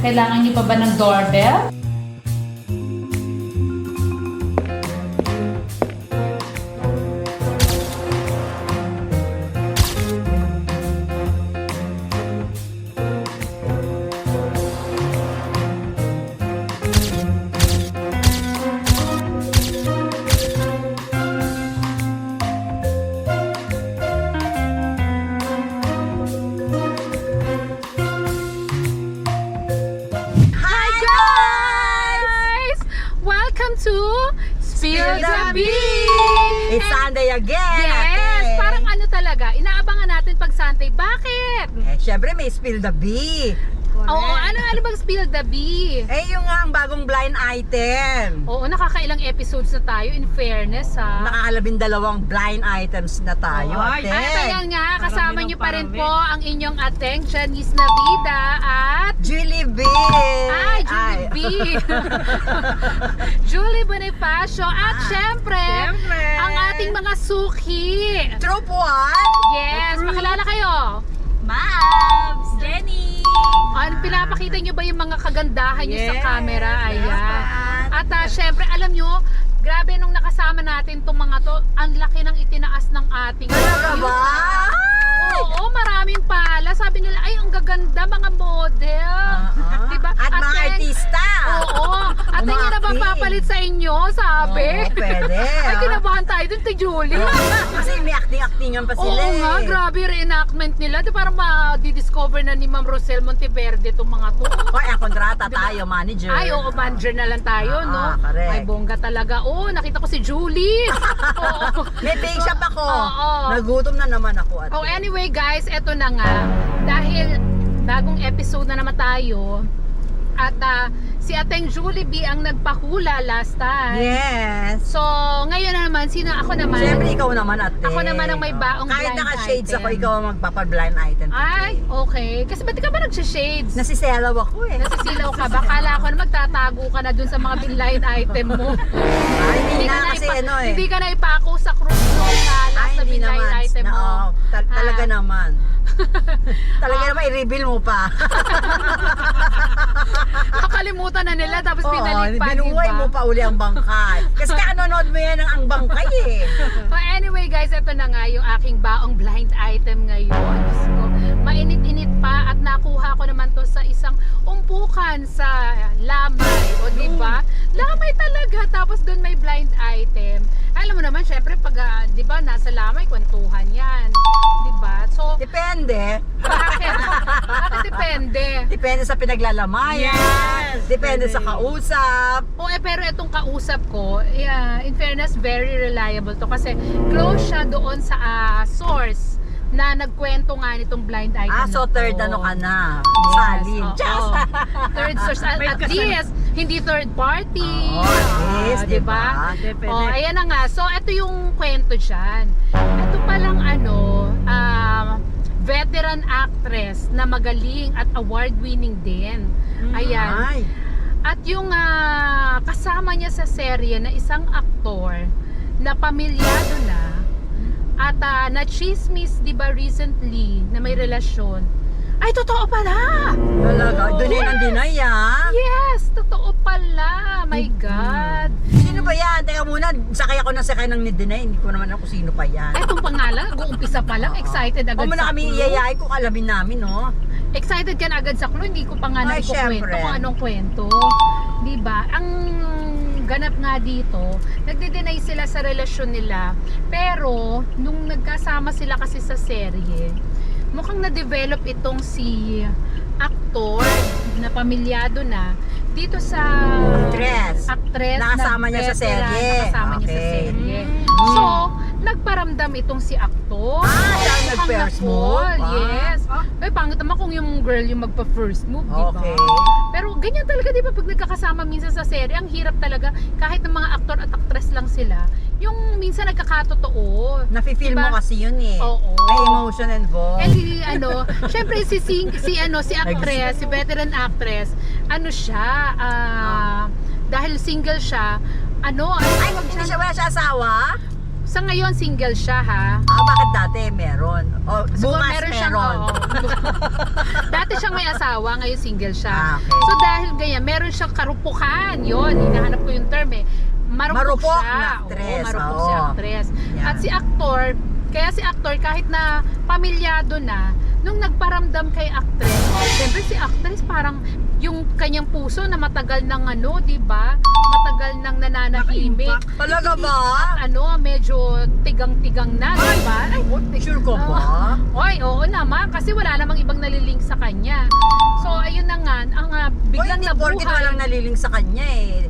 Kailangan niyo pa ba ng doorbell? To Spill the Beans! It's Sunday again! Yes! Parang ano talaga, inaabangan natin pag Sunday. Bakit? Syempre may Spill the Bee! Oo, ano bang Spill the Bee? Yung nga ang bagong blind item! Oo, nakakailang episodes na tayo, in fairness ha. Nakakalabindalawang blind items na tayo, ate! At ayan nga, kasama niyo pa rin po ang inyong ateng Janice Navida at Julie B! Julie B! Julie Bonifacio at syempre, ang ating mga suki! Troop 1! Yes! Pakilala kayo! Mabs! Jenny! Ano, pinapakita nyo ba yung mga kagandahan nyo sa camera? Ayan. Yes. At syempre, alam nyo, grabe nung nakasama natin itong mga to, ang laki ng itinaas ng ating Talaga ba? Oo, maraming pala. Sabi nila, ay, ang gaganda mga model. Diba? At mga artista! Oo. At hindi na ba papalit sa inyo, sabi? Oo, pwede. Ay, kinabahan tayo dun kay Julie. Kasi may acting-actingan pa sila. Oo nga, grabe reenactment nila. Di parang ma-discover na ni Ma'am Rosel Monteverde itong mga to. Ay, ang kontrata tayo, manager. Ay, oo, manager na lang tayo, no? Correct. Ay, bongga talaga. Oo, nakita ko si Julie. Oo. May bake shop ako. Oo. Nagutom na naman ako. Ate. Oh, anyway guys, eto na nga. Dahil bagong episode na naman tayo. At si Ateng Julie B ang nagpahula last time. Yes. So, ngayon na naman, ako naman. Siyempre, ikaw naman, ate. Ako naman ang may baong Kahit blind naka-shades item. ako, ikaw ang magpapa-blind item. Ay, okay. Kasi ba't ka ba nagsha-shades? Nasiselaw ako eh. Nasisilaw ka ba? Kala ko na magtatago ka na dun sa mga blind item mo. Ay, hindi na kasi Hindi ka na ipako sa cruise no na last na hindi blind naman. item mo. Talaga naman. Talaga naman, i-reveal mo pa. Nakalimutan na nila tapos pinalik pa, binuhay mo pa uli ang bangkay. Kasi kakanonood mo yan ang bangkay eh. Well, anyway guys, ito na nga yung aking baong blind item ngayon. So, mainit-init pa at nakuha ko naman to sa isang umpukan sa Lamay. O diba? Lamay talaga. Tapos doon may blind item. Alam mo naman, syempre pag, diba, nasa Lamay, kwentuhan yan. Diba? So, Depende. bakit? Bakit depende? Depende sa pinaglalamayan. Yes. Depende sa kausap. Pero itong kausap ko, in fairness, very reliable to kasi close siya doon sa source na nagkwento nga nitong blind item. So na to. third ano ka na? Yes, Salin. oo. Just. Third source. At least, hindi third party. Oo, at least, diba? diba? Oh, ayan na nga. So, ito yung kwento dyan. Ito palang veteran actress na magaling at award-winning din. Ayan. Ay. At yung kasama niya sa serye na isang aktor na pamilyado na at na-chismis, di ba, recently na may relasyon. Ay, totoo pala! Talaga? Doon yun ang deny Yes, totoo pala. My God. Sino ba yan? Teka muna, sakay ako ng sakay ng ni-deny. Hindi ko naman ako sino pa yan. Etong pangalan, nag-uumpisa pa lang, excited agad Huwag mo na sa kami clue. iyayain kung alamin namin, no? Excited ka na agad sa clue, hindi ko pa nga Ay, nagkukwento syempre. kung anong kwento. Diba? Ang ganap nga dito, nagde-deny sila sa relasyon nila. Pero, nung nagkasama sila kasi sa serye, mukhang na-develop itong si aktor na pamilyado na dito sa actress Nakasama niya sa veteran, serye. nakasama niya sa Okay. serye. So, nagparamdam itong si aktor. Siya ang Mukhang nag-first na-fall, move? yes. Ay, pangit naman kung yung girl yung magpa-first move, di ba? Okay. Pero ganyan talaga, di ba, pag nagkakasama minsan sa serye, ang hirap talaga, kahit ng mga aktor at actress lang sila, yung minsan nagkakatotoo. Nafe-feel Diba? mo kasi yun eh. Oo. May emotion involved. Syempre si actress, si veteran actress, siya, dahil single siya, Ay, hindi siya wala siya asawa? Sa ngayon, single siya ha. Bakit dati meron? O, Siguro bukas meron siyang, meron. oo. Dati siyang may asawa, ngayon single siya. Okay. So dahil ganyan, meron siyang karupukan. Yun, hinahanap ko yung term eh. Marupok Marupok siya. na actress, Oo, marupok oo. si actress. Yan. At si actor, kaya si actor kahit na pamilyado na, nung nagparamdam kay actress, siyempre si actress parang yung kanyang puso na matagal ng ano, di ba? Matagal nang nananahimik. Talaga ba? Ano, medyo tigang-tigang na, di ba? Ay, Sure ko ba? Oy, oo naman, kasi wala namang ibang nalilink sa kanya. So, ayun na nga, ang biglang Hindi porkit walang nabuhay. naliling sa kanya eh.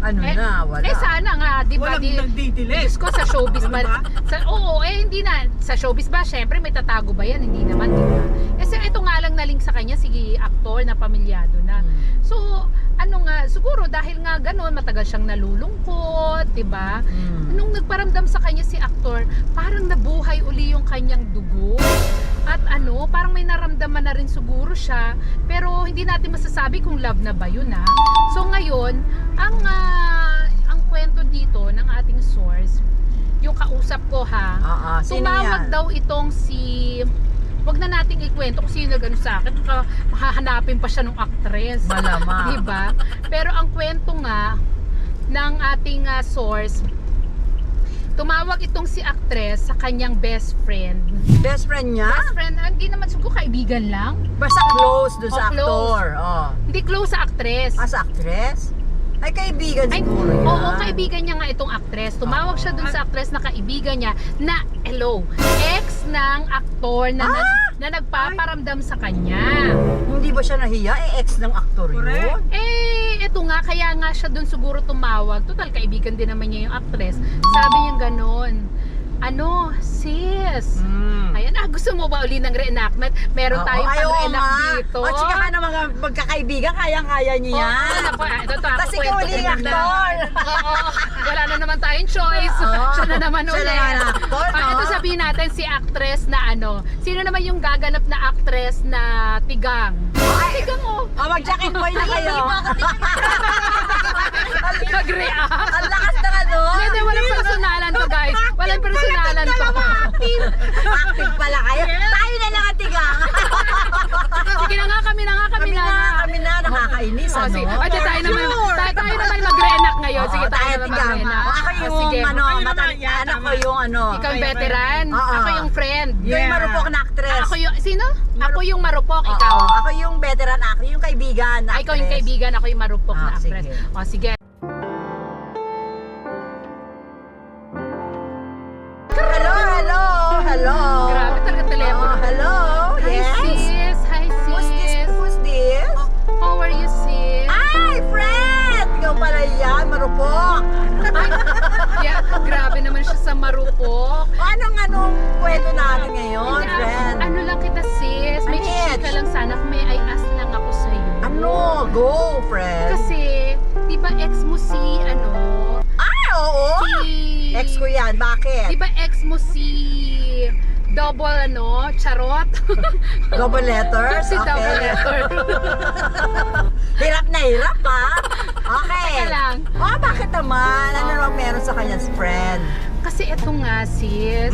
Ano na, wala. Sana nga, di ba? Walang nagdidelay. Diyos ko, sa showbiz ba? Ano ba? Oo, hindi na. Sa showbiz ba, syempre may tatago ba yan? Hindi naman, di ba? Kasi ito nga lang nalink sa kanya, sige, aktor na pamilyado na. So, ano nga, siguro dahil nga gano'n, matagal siyang nalulungkot, di ba? Nung nagparamdam sa kanya si aktor, parang nabuhay uli yung kanyang dugo. At ano, parang may naramdaman na rin siguro siya, pero hindi natin masasabi kung love na ba yun ha. So ngayon, ang kwento dito ng ating source, yung kausap ko ha, Sino tumawag yan? daw itong si, wag na nating ikwento kung sino nag-ano sa akin, baka hahanapin pa siya ng actress. Malamang. Diba? Pero ang kwento nga ng ating source, tumawag itong si actress sa kanyang best friend. Best friend niya? Best friend, hindi naman siguro kaibigan lang. Basta close doon sa close. actor. Hindi close sa actress. Sa actress? Ay, kaibigan Ay, siguro yan. oo, kaibigan niya nga itong actress. Tumawag siya dun sa actress na kaibigan niya na, hello, ex ng aktor na, na nagpaparamdam sa kanya. Hindi ba siya nahiya? Ex ng aktor yun? Correct. Eto nga, kaya nga siya dun siguro tumawag. Total, kaibigan din naman niya yung actress. Sabi niya ganon, ano, sis, ayan, gusto mo ba uli ng reenactment? Meron tayong pang-reenact dito. O, chika ka ng mga magkakaibigan, kayang-kaya niyo yan. Ito, Kasi ikaw uli yung aktor. Oo, wala na naman tayong choice. Siya na naman Siya ulit. naman ang actor, no? Ito sabihin natin si actress na ano. Sino naman yung gaganap na actress na tigang? Tigang oh. Mag-jacket boy na kayo. Nag-react. Ang lakas na ano. Hindi, walang personalan to guys. Walang personalan to. Active pala kayo. Tayo na lang ang tigang. Sige na nga, kami na. Kami na, nakakainis, Oh, ano? sige. O, di, tayo naman mag-reenact ngayon. Sige, tayo naman tigang. mag-reenact. Ako Oh, yung, sige. ano, Kayo naman, yeah, anak ko tama. yung, ano, Ikaw yung veteran. Oo. Ako yung friend. yung marupok na actress. Ako yung, sino? Ako yung marupok, Oo, ikaw. ako yung veteran actor, yung kaibigan na Ikaw yung actress. kaibigan, ako yung marupok na actress. Sige. O, sige. Hello. Grabe talaga telepono. Hello. Hi, Yes. sis. Hi, Who's this? sis. Who's this? How are you, sis? Ay, friend! Ikaw pala yan, marupok. Ay, yeah, grabe naman siya sa marupok. Anong kwento natin ngayon, Ay, friend? Ano lang kita, sis? May Ano chichika yan? lang sana. May I ask lang ako sa'yo. Ano? Go, friend. Kasi, di ba ex mo si, ano? Ay, oo. Si... Ex ko yan, bakit? Di ba ex mo si... Double, ano? Charot? Double letters? Si double letter. Hirap na hirap, ha? Okay. Teka lang. Bakit naman? Ano naman meron sa kanya, friend? Kasi eto nga, sis.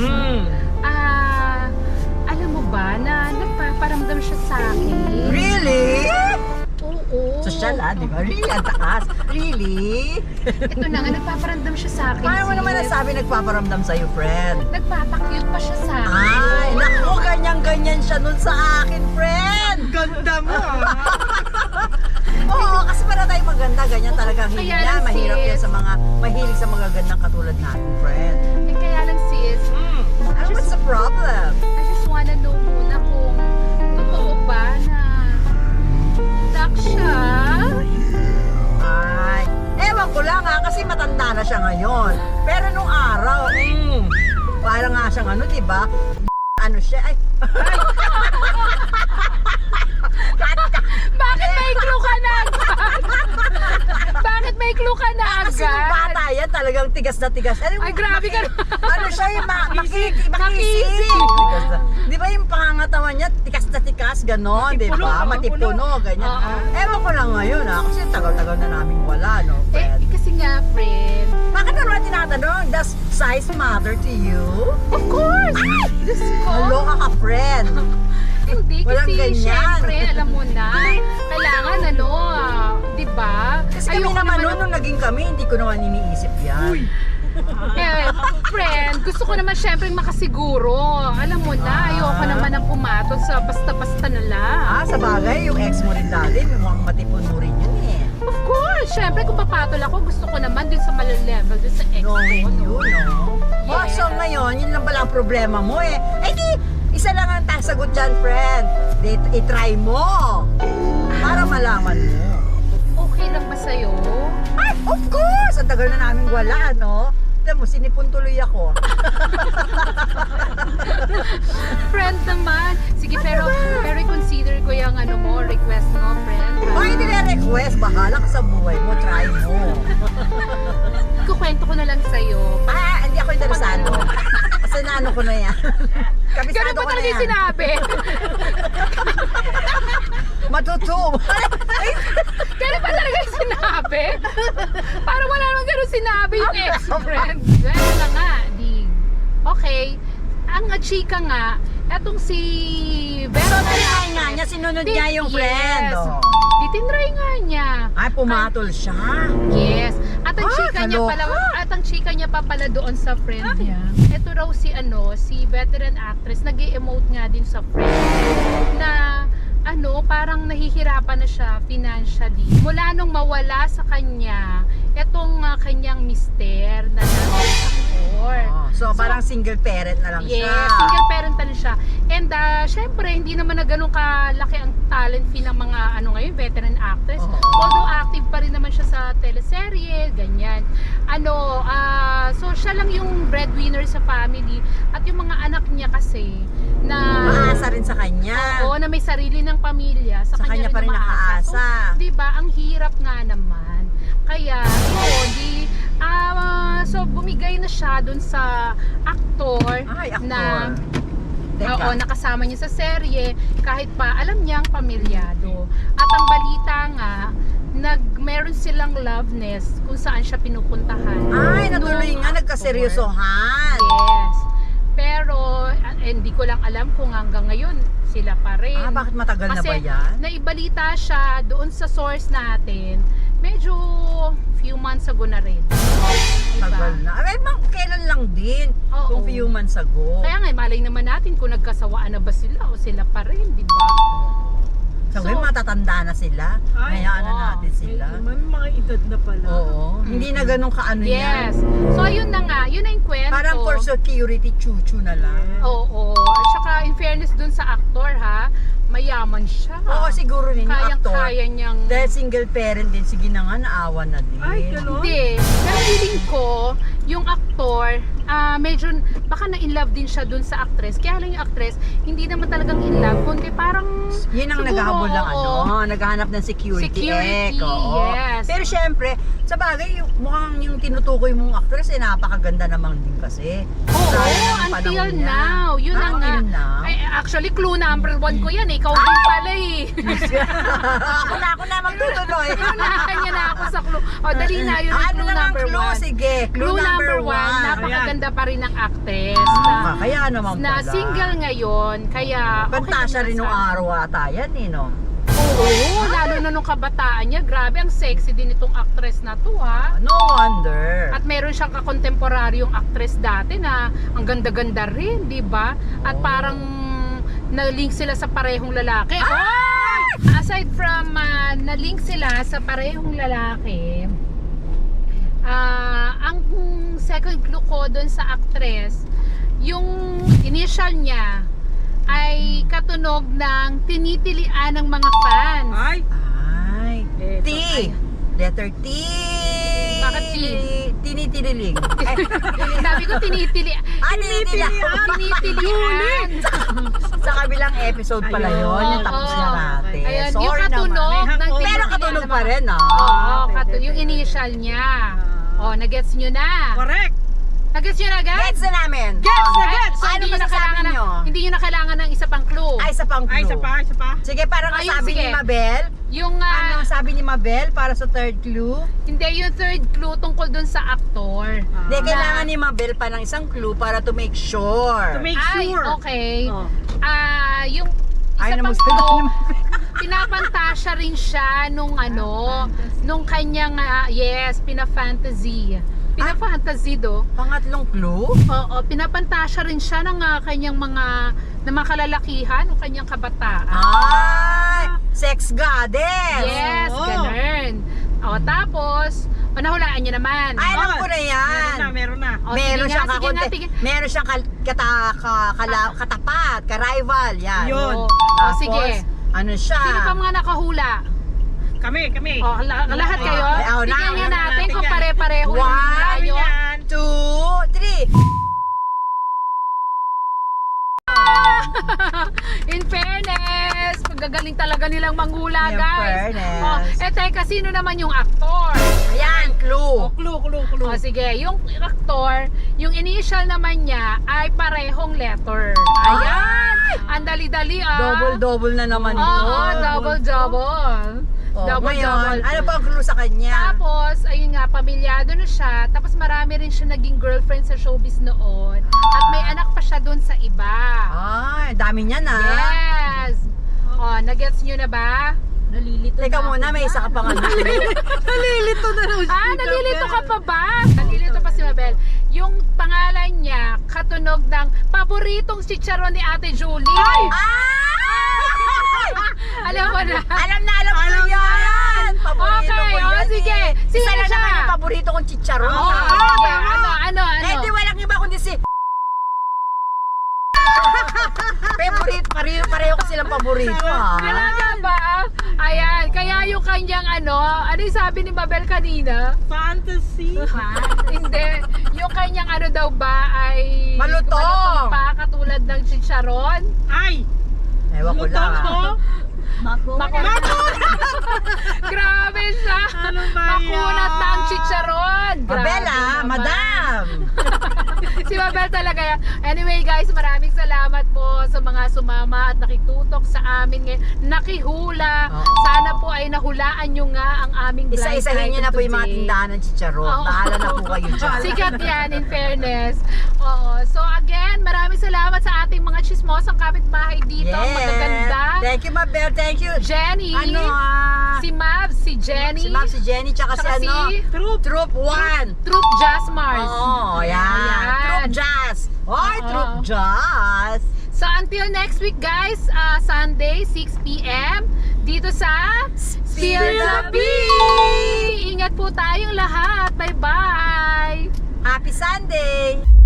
Alam mo ba na nagpaparamdam siya sa akin? Really? Oo. Social, di ba? Really, ang takas. Really? Ito na nga, nagpaparamdam siya sa akin, Paano mo naman sis. nasabi nagpaparamdam sa'yo, friend? Nagpapakyut pa siya sa akin. Ay, naku, ganyan-ganyan siya nun sa akin, friend! Ganda mo Oo, kasi para tayo maganda, ganyan talaga ang hilig Kaya niya. lang, Mahirap sis. yan sa mga, mahilig sa mga gandang katulad natin, friend. Eh, kaya lang, sis, And what's the problem? I just wanna know muna kung totoo ba na duck siya. Ay, ewan ko lang ha, kasi matanda na siya ngayon. Pero nung araw, parang nga siyang ano, di ba? Ano siya? Ay, Bakit may clue ka na agad? Bakit may clue ka na kasi yung agad? bata yan talagang tigas na tigas. Ano, Ay, grabe ka na. Ano siya yung makisig. Makisig. Tigas na. Di ba yung pangangatawan niya, tikas na tikas, gano'n, di ba? Matipuno, ganyan. Oo. Ewan ko lang ngayon ha, kasi tagal-tagal na namin wala, no, friend. Kasi nga, friend. Bakit naman tinatanong, does size matter to you? Of course! Diyos ko. Maloka ka, friend. Hindi, Walang kasi ganyan. syempre, alam mo na, kailangan di ba? Kasi kami Ayoko naman noon, nung naging kami, hindi ko naman iniisip yan. friend, gusto ko naman syempre makasiguro. Alam mo na, ayoko naman ang pumatol sa basta-basta na lang. Sa bagay, yung ex mo rin dati, mukhang matipon mo rin yun eh. Of course, syempre kung papatol ako, gusto ko naman din sa malalevel, dun sa ex ko. Knowing you, no? Yes. So ngayon, yun lang pala ang problema mo eh. Ay di, isa lang ang sagot dyan, friend. I-try mo. Para malaman mo. Okay lang ba sa'yo? Ay, of course! Ang tagal na namin wala, no? Alam mo, sinipon tuloy ako. Friend naman. Sige, pero i-consider ko yung request mo, friend. O, hindi na request. Bahala ka sa buhay mo. Try mo. Kukwento ko na lang sa'yo. Hindi ako interesado. Kasi naano ko na yan. Ganun Kabisado ba ko na talaga yung yan. sinabi? Matutum. Ganun ba talaga yung sinabi? Parang wala naman ganun sinabi yung ex-friend. Ganun na nga, Okay. Ang chika nga, etong si Vero na Tinry nga niya, sinunod niya yung friend. Yes. Oh. Tinry nga niya. Ay, pumatol siya. Yes. At ang chika niya kaloka. pala, pa pala doon sa friend niya. Ito raw si veteran actress, nag-i-emote nga din sa friend na parang nahihirapan na siya financially. Mula nung mawala sa kanya, etong kanyang mister na actor. So, parang single parent na lang siya. Yes, single parent na siya. And syempre, hindi naman na ganun kalaki ang talent fee ng mga ngayon, veteran actress. Although active pa rin naman siya sa teleserye, ganyan. So siya lang yung breadwinner sa family at yung mga anak niya kasi na Maasa rin sa kanya. oo, na may sarili ng pamilya, sa Sa kanya pa rin umaasa. nakaasa. So, 'di ba, ang hirap nga naman. Kaya, so bumigay na siya dun sa aktor, Ay, aktor. na Teka. nakasama niya sa serye kahit pa alam niyang pamilyado. At ang balita nga, meron silang love nest kung saan siya pinupuntahan. Ay, natuloy Nung nga, actor. nagkaseryosohan. Yes. Pero hindi ko lang alam kung hanggang ngayon sila pa rin. Bakit matagal na ba Kasi yan? naibalita siya doon sa source natin, medyo few months ago na rin. Tagal na. Kailan lang din. Oo. Kung few months ago. Kaya nga, malay naman natin kung nagkasawaan na ba sila o sila pa rin, di ba? So, ngayon matatanda na sila. Hayaan na oo. natin sila. May mga edad na pala. Oo. Hindi na ganun kaano yan. Yes. So, ayun na nga. Yun na yung kwento. Parang for security, chuchu na lang. Oo. At saka, in fairness dun sa actor, ha, mayaman siya. Oo, siguro rin yung actor. Kaya niyang... Dahil single parent din, sige na nga, naawa na din. Ay, gano'n? Hindi. Pero feeling ko, yung actor, medyo, baka na-inlove din siya dun sa actress. Kaya lang yung actress, hindi naman talagang in love, kundi parang... Yun ang siguro, naghahabol ng oo. naghahanap ng security Security, oo. yes. Pero syempre, sa bagay, mukhang yung tinutukoy mong actress, napakaganda naman din kasi. Oo, Lalo na ng until panahon niya. now. Yun na nga. Until now? Ay, actually, clue number 1 ko yan. Ikaw din pala eh. Ako na magtutuloy. Unahan niya na ako sa clue. O, dali na yun ang Ano clue na ang number clue? 1. Sige, clue number 1. Napakaganda pa rin ng actress. Kaya naman Na pala. single ngayon, kaya Banta siya rin nung araw ata yan eh, no? Oo, lalo na nung kabataan niya. Grabe, ang sexy din itong actress na to, ha? No wonder. At meron siyang kakontemporaryong actress dati na ang ganda-ganda rin, di ba? At parang na-link sila sa parehong lalaki. Aside from na-link sila sa parehong lalaki, ang second clue ko doon sa actress, yung initial niya ay katunog ng tinitilian ng mga fans. Ay! T. Ay. Letter T. Bakit T? T tinitililing. Sabi ko tinitili. Tinitilian. Tinitilian. Sa kabilang episode pala yun, yung tapos na natin. Ayan, yung Sorry katunog naman. ng Pero katunog pa rin, Oo, yung initial niya. Nagets nyo na. Correct. Nagets nyo na, guys? Gets na namin. Gets na gets. So, Ano hindi nyo na masasabi kailangan nyo? hindi nyo na kailangan ng isa pang clue. Ay, isa pang clue. Ay, isa pa. Sige, parang Ayun, sabi sige. ni Mabel. Yung, Ano sabi ni Mabel para sa third clue? hindi, yung third clue tungkol dun sa actor. Hindi, kailangan ni Mabel pa ng isang clue para to make sure. To make Ay, sure. okay. Oh. Yung Ayaw isa na pang magsalita clue, ni pinapantasya rin siya nung nung kanyang, pina-fantasy. Pina-fantasy Pangatlong clue? Oo, pinapantasya rin siya ng kanyang mga kalalakihan o kanyang kabataan. Ay! Sex goddess! Yes, Oo. ganun. Tapos, nahulaan niyo naman. Ay, alam ko na yan. Meron na. Meron sige siyang nga, sige nga, kakonte. sige. Meron siyang katapat, ka-rival. Yan. Yun. Tapos, Sige. ano siya? Sino pa mga nakahula? Kami. Lahat kayo? Ako na, Tingnan ako nga na, natin kung yan. pare-pareho yung One, hula nyo. 2, 3. In fairness, pagagaling talaga nilang manghula, In guys. fairness. Teka, sino naman yung aktor? Ayan, clue. Clue. Sige, yung aktor, yung initial naman niya ay parehong letter. Ayan! Ang dali-dali Double na naman ito. Oo, double. Ngayon, ano pa ang clue sa kanya? Tapos, ayun nga, pamilyado na siya. Tapos marami rin siya naging girlfriend sa showbiz noon. At may anak pa siya doon sa iba. Ay, dami niya na. Yes! Nagets nyo na ba? Nalilito Teka muna, may isa ka pang ano. Nalilito na raw siya. Nalilito ka pa ba? Nalilito pa si Mabel. Yung pangalan niya, katunog ng paboritong chicharon ni Ate Julie. Ay! Alam mo na. Alam ko yan! Paborito Okay, ko yan sige. eh. Sino Isa lang siya? naman yung paborito kong chicharon. Sige, ano? Eh, di walang iba kundi si... pareho ko silang paborito, ha? Talaga ba? Ayan, kaya yung kanyang ano yung sabi ni Mabel kanina? Fantasy. Hindi, yung kanyang ano daw ba ay Malutong. pa katulad ng chicharon? Ay! Ewan ko lang, ha? Makunat. Grabe siya. Ano ba yan? Makunat na ang chicharon. Grabe Mabel, ha? naman. Madam! Si Mabel talaga yan. Anyway guys, maraming salamat po sa mga sumama at nakitutok sa amin ngayon. Nakihula. Oo. Sana po ay nahulaan nyo nga ang aming blind Isa-isahin niyo item na po yung mga today. tindahan ng chicharon. Oo. Bahala na po kayo dyan. Sikat yan, in fairness. Oo. So again, maraming salamat sa ating mga chismosang kapitbahay dito. Ang magaganda. Thank you, Mabel. Thank you. Jenny. Ano, Si Mavs, si Jenny. Si Ma'am, si Jenny, tsaka si Tsaka ano? si Troop 1. Troop Jazz Mars. Oo, yan. Troop Jazz. Hoy, Oo. Troop Jazz. So until next week guys, Sunday 6 p.m. dito sa Spill the Bee. Ingat po tayong lahat. Bye-bye. Happy Sunday.